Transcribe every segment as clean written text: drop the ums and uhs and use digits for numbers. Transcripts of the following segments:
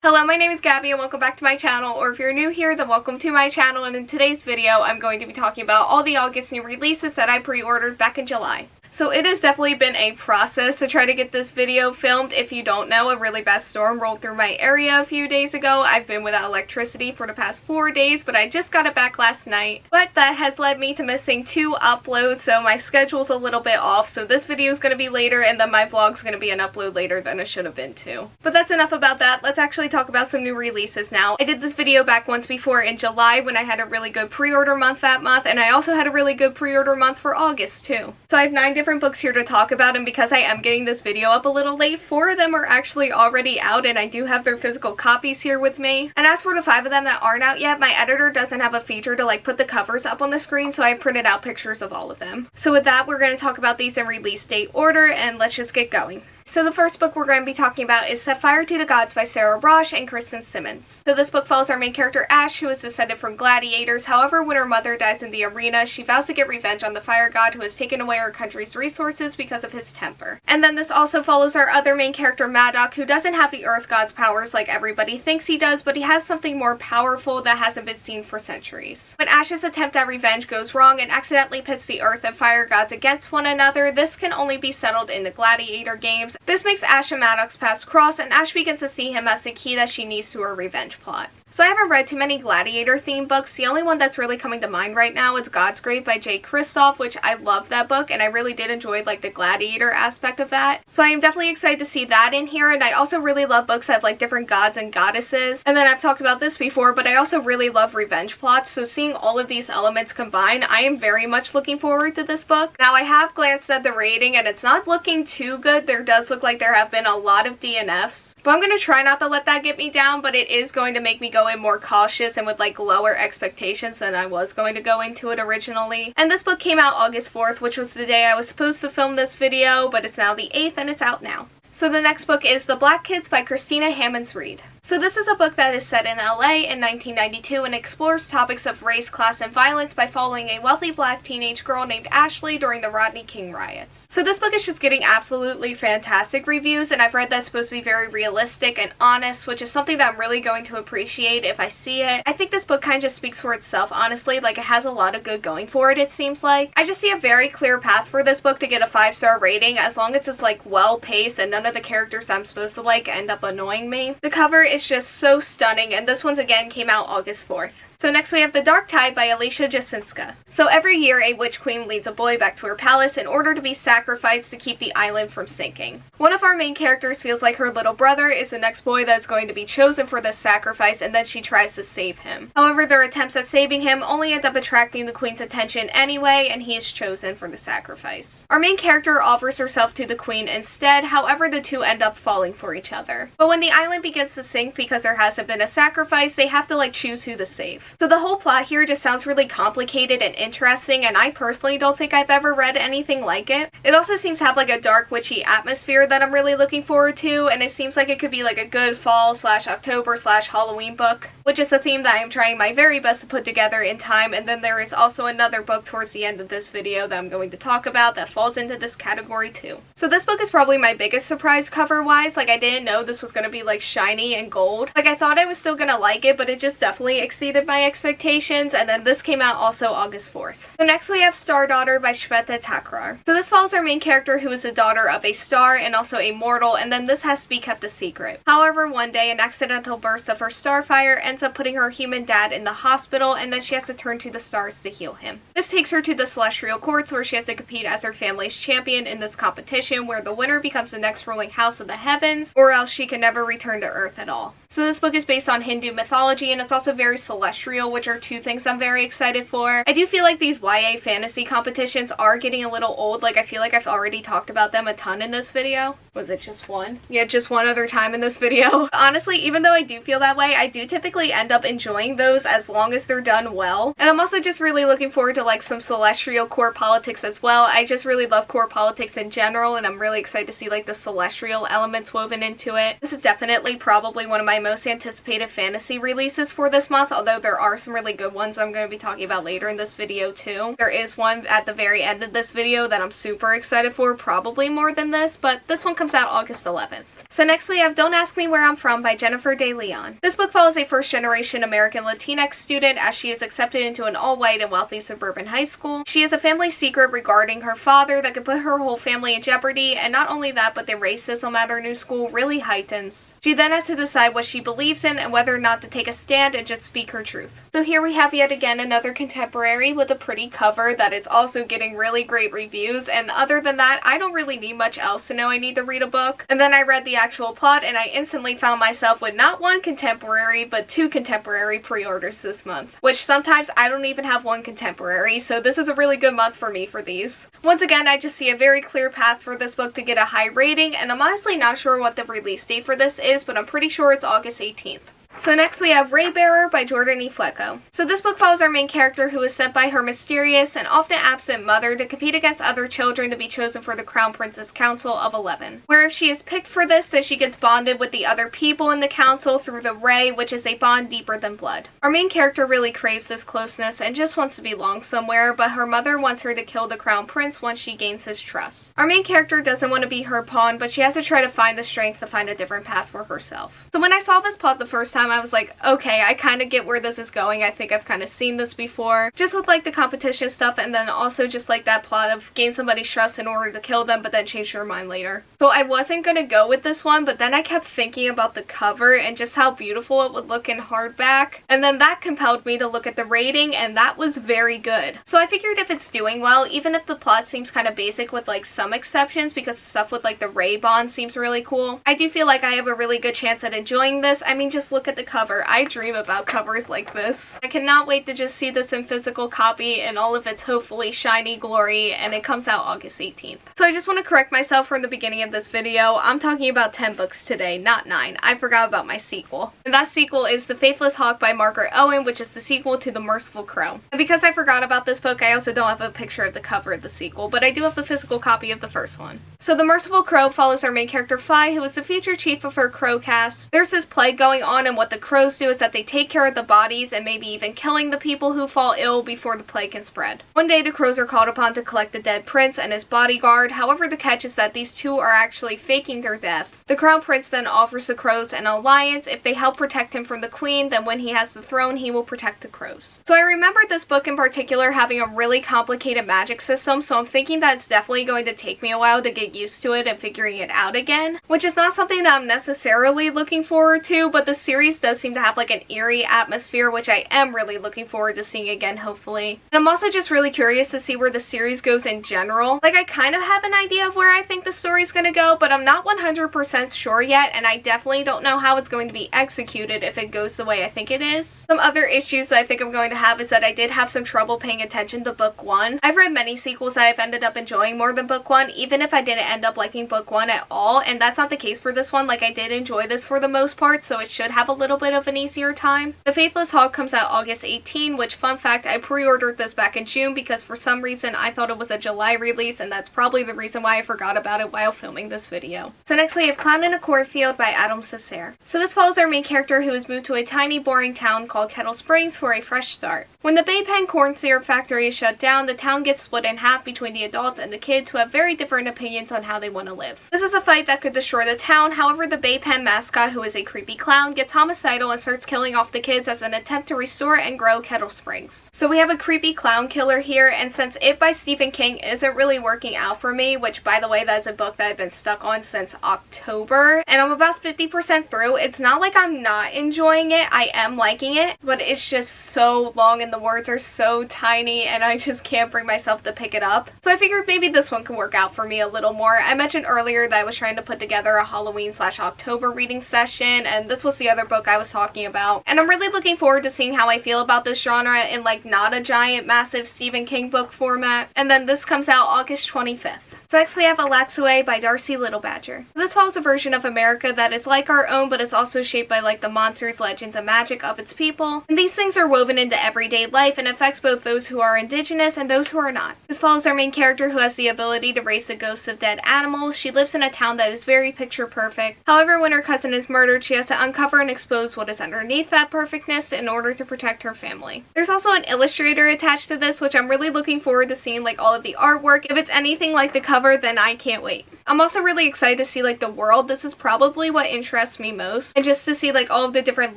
Hello, my name is Gabby and welcome back to my channel, or if you're new here, then welcome to my channel, and in today's video, I'm going to be talking about all the August new releases that I pre-ordered back in July. So it has definitely been a process to try to get this video filmed. If you don't know, a really bad storm rolled through my area a few days ago. I've been without electricity for the past 4 days, but I just got it back last night. But that has led me to missing 2 uploads, so my schedule's a little bit off. So this video is going to be later, and then my vlog's going to be an upload later than it should have been too. But that's enough about that. Let's actually talk about some new releases now. I did this video back once before in July when I had a really good pre-order month that month, and I also had a really good pre-order month for August too. So I have 9 different books here to talk about, and because I am getting this video up a little late, 4 of them are actually already out, and I do have their physical copies here with me. And as for the 5 of them that aren't out yet, my editor doesn't have a feature to like put the covers up on the screen, so I printed out pictures of all of them. So with that, we're going to talk about these in release date order, and let's just get going. So the first book we're going to be talking about is Set Fire to the Gods by Sara, Raasch, and Kristen Simmons. So this book follows our main character Ash, who is descended from gladiators. However, when her mother dies in the arena, she vows to get revenge on the fire god who has taken away her country's resources because of his temper. And then this also follows our other main character Maddock, who doesn't have the earth god's powers like everybody thinks he does, but he has something more powerful that hasn't been seen for centuries. When Ash's attempt at revenge goes wrong and accidentally pits the earth and fire gods against one another, this can only be settled in the gladiator games. This makes Ash and Maddock's paths cross, and Ash begins to see him as the key that she needs to her revenge plot. So I haven't read too many gladiator themed books. The only one that's really coming to mind right now is God's Grave by J. Kristoff, which I love that book, and I really did enjoy like the gladiator aspect of that. So I am definitely excited to see that in here, and I also really love books that have like different gods and goddesses. And then I've talked about this before, but I also really love revenge plots, so seeing all of these elements combined, I am very much looking forward to this book. Now I have glanced at the rating, and it's not looking too good. There does look like there have been a lot of DNFs, but I'm going to try not to let that get me down, but it is going to make me go in more cautious and with like lower expectations than I was going to go into it originally. And this book came out August 4th, which was the day I was supposed to film this video, but it's now the 8th and it's out now. So the next book is The Black Kids by Christina Hammonds Reed. So this is a book that is set in LA in 1992 and explores topics of race, class, and violence by following a wealthy black teenage girl named Ashley during the Rodney King riots. So this book is just getting absolutely fantastic reviews, and I've read that it's supposed to be very realistic and honest, which is something that I'm really going to appreciate if I see it. I think this book kind of just speaks for itself, honestly. Like, it has a lot of good going for it, it seems like. I just see a very clear path for this book to get a 5-star rating, as long as it's like well-paced and none of the characters I'm supposed to like end up annoying me. The cover is just so stunning, and this one's again came out August 4th. So next we have The Dark Tide by Alicia Jasinska. So every year a witch queen leads a boy back to her palace in order to be sacrificed to keep the island from sinking. One of our main characters feels like her little brother is the next boy that's going to be chosen for this sacrifice, and then she tries to save him. However, their attempts at saving him only end up attracting the queen's attention anyway, and he is chosen for the sacrifice. Our main character offers herself to the queen instead, however the two end up falling for each other. But when the island begins to sink because there hasn't been a sacrifice, they have to like choose who to save. So the whole plot here just sounds really complicated and interesting, and I personally don't think I've ever read anything like it. It also seems to have like a dark witchy atmosphere that I'm really looking forward to, and it seems like it could be like a good fall/October/Halloween book, which is a theme that I am trying my very best to put together in time. And then there is also another book towards the end of this video that I'm going to talk about that falls into this category too. So this book is probably my biggest surprise cover-wise. Like, I didn't know this was going to be like shiny and gold. Like, I thought I was still going to like it, but it just definitely exceeded my expectations, and then this came out also August 4th. So next we have Star Daughter by Shveta Thakrar. So this follows our main character, who is the daughter of a star and also a mortal, and then this has to be kept a secret. However, one day an accidental burst of her starfire ends up putting her human dad in the hospital, and then she has to turn to the stars to heal him. This takes her to the celestial courts, where she has to compete as her family's champion in this competition, where the winner becomes the next ruling house of the heavens, or else she can never return to Earth at all. So this book is based on Hindu mythology, and it's also very celestial, which are 2 things I'm very excited for. I do feel like these YA fantasy competitions are getting a little old. Like, I feel like I've already talked about them a ton in this video. Was it just one? Yeah, just one other time in this video. Honestly, even though I do feel that way, I do typically end up enjoying those as long as they're done well. And I'm also just really looking forward to like some celestial core politics as well. I just really love core politics in general, and I'm really excited to see like the celestial elements woven into it. This is definitely probably one of my most anticipated fantasy releases for this month, although there are some really good ones I'm going to be talking about later in this video too. There is one at the very end of this video that I'm super excited for, probably more than this, but this one comes out August 11th. So next we have Don't Ask Me Where I'm From by Jennifer De Leon. This book follows a first-generation American Latinx student as she is accepted into an all-white and wealthy suburban high school. She has a family secret regarding her father that could put her whole family in jeopardy, and not only that, but the racism at her new school really heightens. She then has to decide what she believes in and whether or not to take a stand and just speak her truth. So here we have yet again another contemporary with a pretty cover that is also getting really great reviews, and other than that, I don't really need much else to know I need to read a book. And then I read the actual plot and I instantly found myself with not one contemporary, but 2 contemporary pre-orders this month. Which sometimes I don't even have one contemporary, so this is a really good month for me for these. Once again, I just see a very clear path for this book to get a high rating, and I'm honestly not sure what the release date for this is, but I'm pretty sure it's August 18th. So next we have Raybearer by Jordan Ifueko. So this book follows our main character who is sent by her mysterious and often absent mother to compete against other children to be chosen for the Crown Prince's Council of 11. Where if she is picked for this, then she gets bonded with the other people in the council through the Ray, which is a bond deeper than blood. Our main character really craves this closeness and just wants to belong somewhere, but her mother wants her to kill the Crown Prince once she gains his trust. Our main character doesn't want to be her pawn, but she has to try to find the strength to find a different path for herself. So when I saw this plot the first time, I was like, okay, I kind of get where this is going. I think I've kind of seen this before. Just with like the competition stuff, and then also just like that plot of gain somebody's trust in order to kill them but then change their mind later. So I wasn't going to go with this one, but then I kept thinking about the cover and just how beautiful it would look in hardback. And then that compelled me to look at the rating, and that was very good. So I figured if it's doing well, even if the plot seems kind of basic with like some exceptions, because stuff with like the Ray bond seems really cool, I do feel like I have a really good chance at enjoying this. I mean, just look at the cover. I dream about covers like this. I cannot wait to just see this in physical copy in all of its hopefully shiny glory, and it comes out August 18th. So I just want to correct myself from the beginning of this video. I'm talking about 10 books today, not 9. I forgot about my sequel. And that sequel is The Faithless Hawk by Margaret Owen, which is the sequel to The Merciful Crow. And because I forgot about this book, I also don't have a picture of the cover of the sequel, but I do have the physical copy of the first one. So The Merciful Crow follows our main character Fly, who is the future chief of her crow caste. There's this plague going on, and what the crows do is that they take care of the bodies and maybe even killing the people who fall ill before the plague can spread. One day the crows are called upon to collect the dead prince and his bodyguard. However, the catch is that these two are actually faking their deaths. The crown prince then offers the crows an alliance. If they help protect him from the queen, then when he has the throne, he will protect the crows. So I remember this book in particular having a really complicated magic system, so I'm thinking that it's definitely going to take me a while to get used to it and figuring it out again, which is not something that I'm necessarily looking forward to, but the series does seem to have like an eerie atmosphere, which I am really looking forward to seeing again, hopefully. And I'm also just really curious to see where the series goes in general. Like, I kind of have an idea of where I think the story's gonna go, but I'm not 100% sure yet, and I definitely don't know how it's going to be executed if it goes the way I think it is. Some other issues that I think I'm going to have is that I did have some trouble paying attention to book 1. I've read many sequels that I've ended up enjoying more than book 1, even if I didn't end up liking book 1 at all, and that's not the case for this one. Like, I did enjoy this for the most part, so it should have a little bit of an easier time. The Faithless Hawk comes out August 18, which, fun fact, I pre-ordered this back in June because for some reason I thought it was a July release, and that's probably the reason why I forgot about it while filming this video. So next we have Clown in a Cornfield by Cesare. So this follows our main character who has moved to a tiny boring town called Kettle Springs for a fresh start. When the Bay Pen corn syrup factory is shut down, the town gets split in half between the adults and the kids who have very different opinions on how they want to live. This is a fight that could destroy the town. However, the Bay Pen mascot, who is a creepy clown, gets homicidal and starts killing off the kids as an attempt to restore and grow Kettle Springs. So we have a creepy clown killer here, and since It by Stephen King isn't really working out for me, which by the way, that is a book that I've been stuck on since October, and I'm about 50% through, it's not like I'm not enjoying it. I am liking it, but it's just so long and the words are so tiny and I just can't bring myself to pick it up. So I figured maybe this one can work out for me a little more. I mentioned earlier that I was trying to put together a Halloween/October reading session, and this was the other book I was talking about. And I'm really looking forward to seeing how I feel about this genre in like not a giant massive Stephen King book format. And then this comes out August 25th. So next we have Elatsoe by Darcie Little Badger. This follows a version of America that is like our own, but it's also shaped by like the monsters, legends, and magic of its people. And these things are woven into everyday life and affects both those who are indigenous and those who are not. This follows our main character who has the ability to raise the ghosts of dead animals. She lives in a town that is very picture perfect. However, when her cousin is murdered, she has to uncover and expose what is underneath that perfectness in order to protect her family. There's also an illustrator attached to this, which I'm really looking forward to seeing like all of the artwork. If it's anything like the cover cover, then I can't wait. I'm also really excited to see like the world. This is probably what interests me most, and just to see like all of the different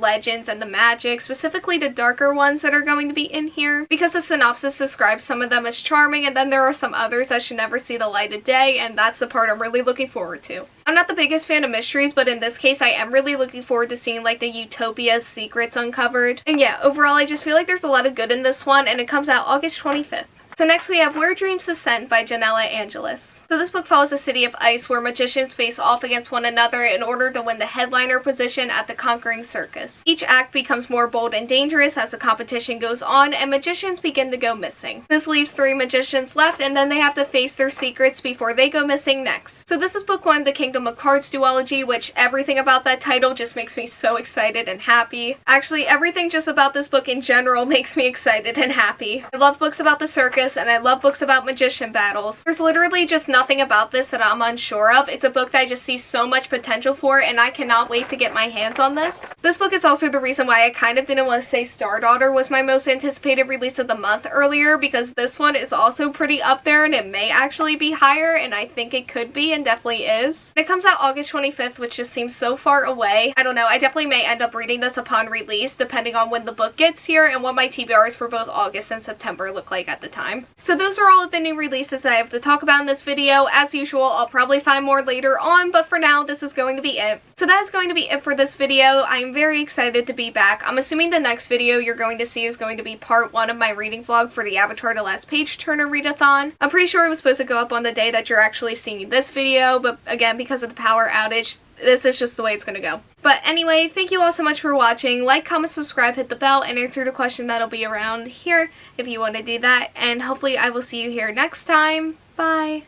legends and the magic, specifically the darker ones that are going to be in here, because the synopsis describes some of them as charming, and then there are some others that should never see the light of day, and that's the part I'm really looking forward to. I'm not the biggest fan of mysteries, but in this case I am really looking forward to seeing like the Utopia's secrets uncovered. And yeah, overall I just feel like there's a lot of good in this one, and it comes out August 25th. So next we have Where Dreams Descend by Janella Angelis. So this book follows a city of ice where magicians face off against one another in order to win the headliner position at the Conquering Circus. Each act becomes more bold and dangerous as the competition goes on, and magicians begin to go missing. This leaves 3 magicians left, and then they have to face their secrets before they go missing next. So this is book 1, The Kingdom of Cards duology, which everything about that title just makes me so excited and happy. Actually, everything just about this book in general makes me excited and happy. I love books about the circus, and I love books about magician battles. There's literally just nothing about this that I'm unsure of. It's a book that I just see so much potential for, and I cannot wait to get my hands on this. This book is also the reason why I kind of didn't want to say Star Daughter was my most anticipated release of the month earlier, because this one is also pretty up there, and it may actually be higher, and I think it could be, and definitely is. It comes out August 25th, which just seems so far away. I don't know, I definitely may end up reading this upon release, depending on when the book gets here and what my TBRs for both August and September look like at the time. So those are all of the new releases that I have to talk about in this video. As usual, I'll probably find more later on, but for now, this is going to be it. So that is going to be it for this video. I'm very excited to be back. I'm assuming the next video you're going to see is going to be part 1 of my reading vlog for the Avatar The Last Page Turner readathon. I'm pretty sure it was supposed to go up on the day that you're actually seeing this video, but again, because of the power outage, this is just the way it's going to go. But anyway, thank you all so much for watching. Like, comment, subscribe, hit the bell, and answer the question that'll be around here if you want to do that. And hopefully I will see you here next time. Bye!